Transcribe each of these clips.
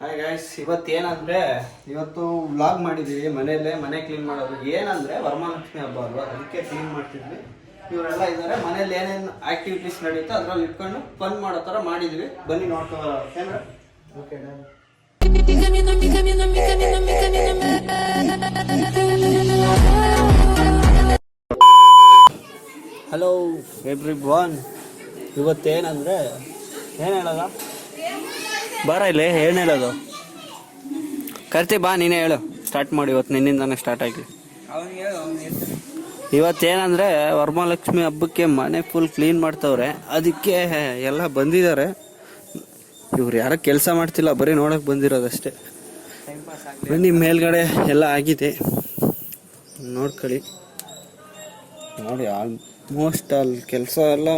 Hi guys, ಇವತ್ತು vlog ಮಾಡಿದ್ದೀವಿ ಮನೆಯಲ್ಲೇ. ಮನೆ ಕ್ಲೀನ್ ಮಾಡೋದು. ಏನಂದರೆ ವರಮಹಾಲಕ್ಷ್ಮಿ ಹಬ್ಬ ಅಲ್ವಾ, ಅದಕ್ಕೆ ಕ್ಲೀನ್ ಮಾಡ್ತಿದ್ವಿ. ಇವರೆಲ್ಲ ಇದ್ದಾರೆ ಮನೇಲಿ. ಏನೇನು ಆ್ಯಕ್ಟಿವಿಟೀಸ್ ನಡೆಯುತ್ತೋ ಅದ್ರಲ್ಲಿ ಇಟ್ಕೊಂಡು ಫನ್ ಮಾಡೋ ಥರ ಮಾಡಿದ್ವಿ. ಬನ್ನಿ ನೋಡ್ಕೊ. ಏನ್ರ ಓಕೆ ಹಲೋ ಎವ್ರಿವನ್. ಇವತ್ತೇನಂದರೆ ಏನು ಹೇಳೋದ ಬಾರ ಇಲ್ಲಿ, ಏನು ಹೇಳೋದು ಕರ್ತಿ ಬಾ, ನೀನೇ ಹೇಳು. ಸ್ಟಾರ್ಟ್ ಮಾಡಿ. ಇವತ್ತು ನಿನ್ನಿಂದಾನೆ ಸ್ಟಾರ್ಟ್ ಆಗಿ. ಇವತ್ತೇನಂದರೆ ವರಮಹಾಲಕ್ಷ್ಮಿ ಹಬ್ಬಕ್ಕೆ ಮನೆ ಫುಲ್ ಕ್ಲೀನ್ ಮಾಡ್ತವ್ರೆ. ಅದಕ್ಕೆ ಎಲ್ಲ ಬಂದಿದ್ದಾರೆ. ಇವ್ರು ಯಾರೋ ಕೆಲಸ ಮಾಡ್ತಿಲ್ಲ, ಬರೀ ನೋಡೋಕೆ ಬಂದಿರೋದಷ್ಟೇ. ಬನ್ನಿ, ಮೇಲ್ಗಡೆ ಎಲ್ಲ ಆಗಿದೆ ನೋಡ್ಕೊಳ್ಳಿ. ನೋಡಿ, ಆಲ್ಮೋಸ್ಟ್ ಅಲ್ಲಿ ಕೆಲಸ ಎಲ್ಲ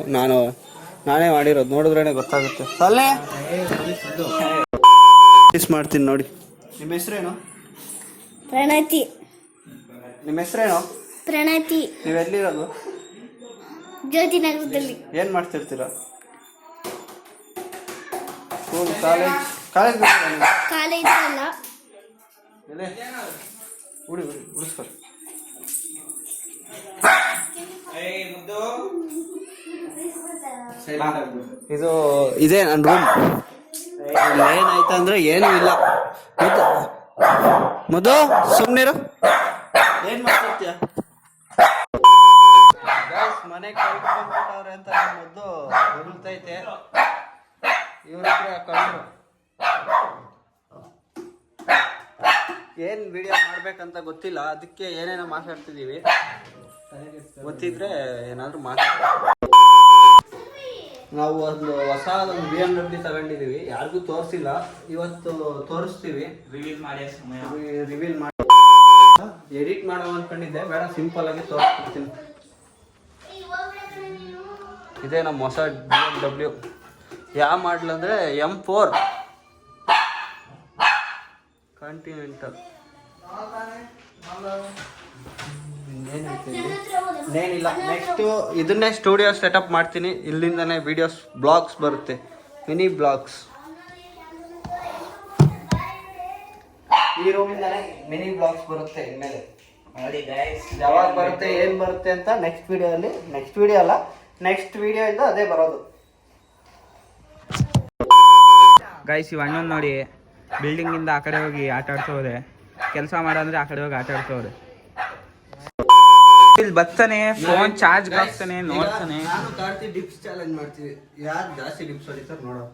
ನಾನೇ ಮಾಡಿರೋದು. ನೋಡಿದ್ರೇನೆ ಗೊತ್ತಾಗುತ್ತೆ. ಅಲ್ಲೇ ಮಾಡ್ತೀನಿ ನೋಡಿ. ನಿಮ್ಮ ಹೆಸರೇನು? ಪ್ರಣತಿ. ನಿಮ್ಮ ಹೆಸರೇನು? ಪ್ರಣತಿ. ನೀವು ಎಲ್ಲಿರೋದು? ಜ್ಯೋತಿ ನಗರದಲ್ಲಿ. ಏನು ಮಾಡ್ತಿರ್ತೀರಾ? School, college? ಕಾಲೇಜ್ ಕಾಲೇಜ್ ಅಲ್ಲ, ಎಲ್ಲಿ ಉಳಿಸ್ಕೊಳ್ಳಿ. ಇದು ಇದೇ ನನ್ನ ರೂಮ್. ಏನಾಯ್ತು ಅಂದ್ರೆ ಏನೂ ಇಲ್ಲ. ಮಧು ಸುಮ್ಮನಿರು. ಏನ್ ಮಾಡ್ತಿರ್ತೀಯ? ಮನೆ ಕಳ್ಕೊಂಡ್ಬಿಟ್ಟವ್ರೆ ಅಂತ ಮೊದಲು ಹೊರತೈತೆ. ಇವ್ರ ಕಳ್ರು ಏನ್ ವಿಡಿಯೋ ಮಾಡ್ಬೇಕಂತ ಗೊತ್ತಿಲ್ಲ. ಅದಕ್ಕೆ ಏನೇನೋ ಮಾತಾಡ್ತಿದೀವಿ. ಗೊತ್ತಿದ್ರೆ ಏನಾದ್ರು ಮಾತಾಡ್ತೀವಿ. ನಾವು ಒಂದು ಹೊಸದೊಂದು BMW ತಗೊಂಡಿದೀವಿ. ಯಾರಿಗೂ ತೋರಿಸಿಲ್ಲ. ಇವತ್ತು ತೋರಿಸ್ತೀವಿ. ರಿವೀಲ್ ಮಾಡಿ ಎಡಿಟ್ ಮಾಡೋ ಅನ್ಕೊಂಡಿದ್ದೆ. ಬೇಡ, ಸಿಂಪಲ್ ಆಗಿ ತೋರಿಸ್ಬಿಡ್ತೀನಿ. ಇದೇ ನಮ್ಮ ಹೊಸ BMW. ಯಾವ ಮಾಡಲ್ ಅಂದರೆ M4 ಕಾಂಟಿನೆಂಟಲ್. ಇನ್ನೇನಿಲ್ಲ. ನೆಕ್ಸ್ಟು ಇದನ್ನೇ ಸ್ಟುಡಿಯೋ ಸೆಟಪ್ ಮಾಡ್ತೀನಿ. ಇಲ್ಲಿಂದನೇ ವಿಡಿಯೋಸ್, ಬ್ಲಾಗ್ಸ್ ಬರುತ್ತೆ, ಮಿನಿ ಬ್ಲಾಗ್ಸ್. ಈ ರೂಮಿಂದನೇ ಮಿನಿ ಬ್ಲಾಗ್ಸ್ ಬರುತ್ತೆ ಇನ್ಮೇಲೆ. ನೋಡಿ ಗೈಸ್, ಯಾವಾಗ ಬರುತ್ತೆ, ಏನು ಬರುತ್ತೆ ಅಂತ ನೆಕ್ಸ್ಟ್ ವಿಡಿಯೋಯಿಂದ ಅದೇ ಬರೋದು. ಗೈಸ್, ಇವ್ ಅಣ್ಣನ್ ನೋಡಿ, ಬಿಲ್ಡಿಂಗಿಂದ ಆ ಕಡೆ ಹೋಗಿ ಆಟ ಆಡ್ಸೋದೆ. ಕೆಲಸ ಮಾಡಂದ್ರೆ ಆ ಕಡೆ ಹೋಗಿ ಆಟ ಆಡ್ಸೋದೆ. ಇಲ್ಲಿ ಬರ್ತಾನೆ, ಫೋನ್ ಚಾರ್ಜ್ ಹಾಕ್ತಾನೆ, ನೋಡ್ತಾನೆ. ನಾನು ಕಾರ್ತಿ ಡಿಪ್ಸ್ ಚಾಲೆಂಜ್ ಮಾಡ್ತೀವಿ. ಯಾರು ಜಾಸ್ತಿ ಡಿಪ್ಸ್ ಹೊಡಿತಾರೆ ನೋಡೋ.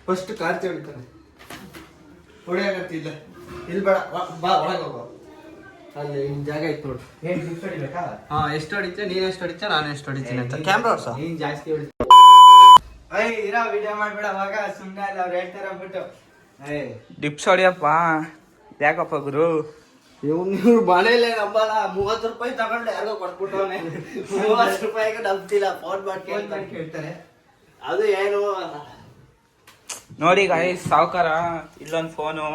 ಫಸ್ಟ್ ಕಾರ್ತಿ ಹೊಡಿತಾನೆ. ಹೊಡಿಯಾಗತ್ತಿ ಇಲ್ಲ, ಇಲ್ಲಿ ಬೇಡ, ಬಾ ಒಳಗೆ ಹೋಗೋ. ಅಲ್ಲಿ ಜಾಗ ಇತ್ತು ನೋಡು. ಏನ್ ಡಿಪ್ಸ್ ಹೊಡಿಬೇಕಾ? ಎಷ್ಟು ಹೊಡಿತೀಯ ನೀನು, ಎಷ್ಟು ಹೊಡಿತೀಯ ನಾನು ಎಷ್ಟು ಹೊಡಿತೀನಿ ಅಂತ. ಕ್ಯಾಮ್ರಾ ಹೊಡ್ಸ. ನೀನ್ ಜಾಸ್ತಿ ಹೊಡಿ. ಇರೋ ವಿಡಿಯೋ ಮಾಡ್ಬೇಡ ಅವಾಗ. ಸುಮ್ಮನೆ ಅಲ್ಲ, ಅವ್ರು ಹೇಳ್ತಾರ ಬಿಟ್ಟು ಡಿಪ್ಸ್ ಹೊಡಿಯಪ್ಪ. ಯಾಕಪ್ಪ ಗುರು? ಇವ್ರು ಮನೇಲೆ ನಂಬಲ್ಲ. 30 ರೂಪಾಯಿ ತಗೊಂಡು ಯಾರಿಗೋ ಕೊಟ್ಬಿಟ್ಟವನೆ. 30 ರೂಪಾಯಿಗೆ ನಂಬ್ತಿಲ್ಲ. ಫೋನ್ ಮಾಡಿ ಕೇಳ್ತಾರೆ. ಅದು ಏನು ನೋಡಿ ಗೈಸ್, ಸಾವುಕಾರ ಇಲ್ಲೊಂದು ಫೋನು,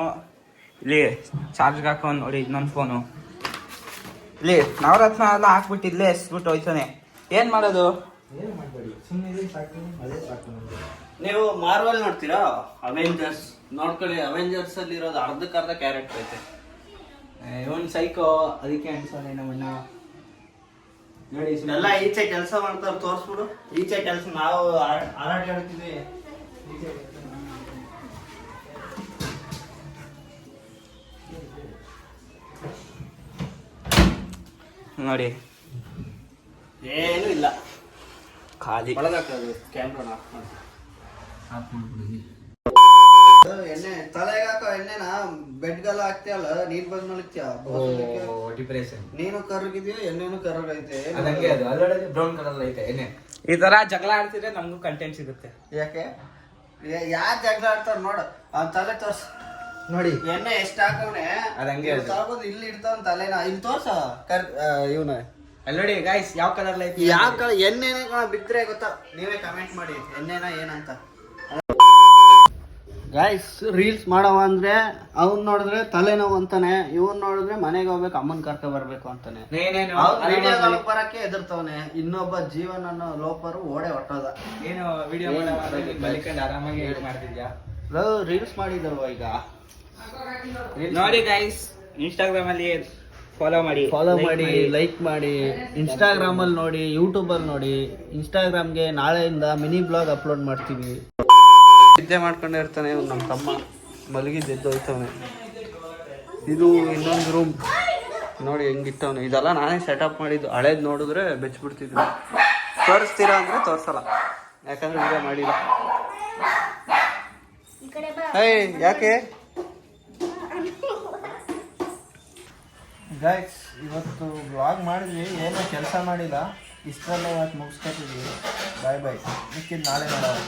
ಇಲ್ಲಿ ಚಾರ್ಜ್ಗೆ ಹಾಕೊಂಡು ನೋಡಿ ಇನ್ನೊಂದು ಫೋನು. ಇಲ್ಲಿ ನವರತ್ನ ಎಲ್ಲ ಹಾಕ್ಬಿಟ್ಟು ಇಲ್ಲೇ ಎಸ್ಬಿಟ್ಟು ಹೋಯ್ತಾನೆ. ಏನ್ ಮಾಡೋದು? ನೀವು ಮಾರ್ವೆಲ್ ನೋಡ್ತೀರಾ? ಅವೆಂಜರ್ಸ್ ನೋಡ್ಕೊಳ್ಳಿ. ಅವೆಂಜರ್ಸ್ ಅಲ್ಲಿ ಇರೋದು ಅರ್ಧಕ್ಕರ್ಧ ಕ್ಯಾರೆಕ್ಟರ್ ಐತೆ. ಇವನ್ ಸೈಕೋ, ಅದಕ್ಕೆ ಅನ್ಸೋಣ ನಮ್ಮನ್ನ. ನೋಡಿ, ಎಲ್ಲ ಈಚೆ ಕೆಲಸ ಮಾಡ್ತಾರೆ. ತೋರಿಸ್ಬಿಡು. ಈಚೆ ಕೆಲಸ ನಾವು ಹಾರಾಟ ಹೇಳ್ತೀವಿ. ನೋಡಿ, ಏನು ಇಲ್ಲ, ಖಾಲಿ ಒಳಗಾಕೋದು. ಕ್ಯಾಮ್ರಾನ ಎಣ್ಣೆ ತಲೆಗೆ ಹಾಕೋ. ಎಣ್ಣೆನ ಬೆಡ್ಗೆಲ್ಲ ಹಾಕ್ತಿಯಲ್ಲ, ನೀನ್ ಬಂದ್ ಮಲಗ್ತೀಯ. ನೀನು ಕರ್ಗಿದ್ಯಾ, ಎಣ್ಣೆನು ಕರ್ಗೈತೆ. ಬ್ರೌನ್ ಕಲರ್ ಐತೆ ಎಣ್ಣೆ. ಈ ತರ ಜಗಳ ಆಡ್ತಿದ್ರೆ ನಮಗೂ ಕಂಟೆಂಟ್ ಸಿಗುತ್ತೆ. ಯಾಕೆ ಯಾರು ಜಗಳ ಆಡ್ತಾರ ನೋಡು. ಅವ್ನ ತಲೆ ತೋರ್ಸ ನೋಡಿ. ಎಣ್ಣೆ ಎಷ್ಟು ಹಾಕವ್ನೆ ಅದಂಗೆ ತಗೋದು. ಇಲ್ಲಿ ಇಡ್ತಾವ ತಲೆನ. ಇಲ್ಲಿ ತೋರ್ಸ ಇವನ. ಅಲ್ಲಿ ನೋಡಿ ಗೈಸ್, ಯಾವ ಕಲರ್ ಐತಿ, ಯಾವ ಕಲರ್ ಎಣ್ಣೆನ ಬಿದ್ರೆ ಗೊತ್ತಾ? ನೀವೇ ಕಮೆಂಟ್ ಮಾಡಿ ಎಣ್ಣೆನ ಏನಂತ. ಗೈಸ್, ರೀಲ್ಸ್ ಮಾಡವ ಅಂದ್ರೆ ಅವ್ನ್ ನೋಡಿದ್ರೆ ತಲೆನೋವು ಅಂತಾನೆ, ಇವನ್ ನೋಡಿದ್ರೆ ಮನೆಗೆ ಹೋಗ್ಬೇಕು, ಅಮ್ಮನ್ ಕರ್ಕೊ ಬರ್ಬೇಕು ಅಂತಾನೆ. ಬರಕ್ಕೆ ಎದುರ್ತವನೆ. ಇನ್ನೊಬ್ಬ ಜೀವನ ಲೋಪರು ಓಡೆ ಹೊಟ್ಟೋದ. ಏನು ವಿಡಿಯೋ ಆರಾಮಾಗಿ ಮಾಡ್ತಿದ್ಯಾ? ರೀಲ್ಸ್ ಮಾಡಿದಲ್ವ ಈಗ. ನೋಡಿ ಗೈಸ್, ಇನ್ಸ್ಟಾಗ್ರಾಮ್ ಅಲ್ಲಿ ಫಾಲೋ ಮಾಡಿ, ಲೈಕ್ ಮಾಡಿ. ಇನ್ಸ್ಟಾಗ್ರಾಮಲ್ಲಿ ನೋಡಿ, ಯೂಟ್ಯೂಬಲ್ಲಿ ನೋಡಿ. ಇನ್ಸ್ಟಾಗ್ರಾಮ್ಗೆ ನಾಳೆಯಿಂದ ಮಿನಿ ಬ್ಲಾಗ್ ಅಪ್ಲೋಡ್ ಮಾಡ್ತೀವಿ. ನಿದ್ದೆ ಮಾಡ್ಕೊಂಡೇ ಇರ್ತಾನೆ ನಮ್ಮ ತಮ್ಮ, ಮಲಗಿದ್ದು ಎದ್ದೋಯ್ತವನೆ. ಇದು ಇನ್ನೊಂದು ರೂಮ್ ನೋಡಿ ಹೆಂಗಿತ್ತವನೆ. ಇದೆಲ್ಲ ನಾನೇ ಸೆಟಪ್ ಮಾಡಿದ್ದು. ಹಳೇದು ನೋಡಿದ್ರೆ ಬೆಚ್ಚಿಬಿಡ್ತಿದ್ರು. ತೋರಿಸ್ತೀರಾ ಅಂದರೆ ತೋರಿಸಲ್ಲ, ಯಾಕಂದ್ರೆ ವಿಡಿಯೋ ಮಾಡಿಲ್ಲ. ಏಯ್ ಯಾಕೆ ಗೈಸ್, ಇವತ್ತು ಬ್ಲಾಗ್ ಮಾಡಿದ್ವಿ, ಏನೋ ಕೆಲಸ ಮಾಡಿಲ್ಲ. ಇಷ್ಟರಲ್ಲೇ ಇವತ್ತು ಮುಗಿಸ್ಕೊತಿದ್ವಿ. ಬಾಯ್ ಬಾಯ್. ಮಿಕ್ಕಿದ್ದು ನಾಳೆ ಮಾಡೋಣ.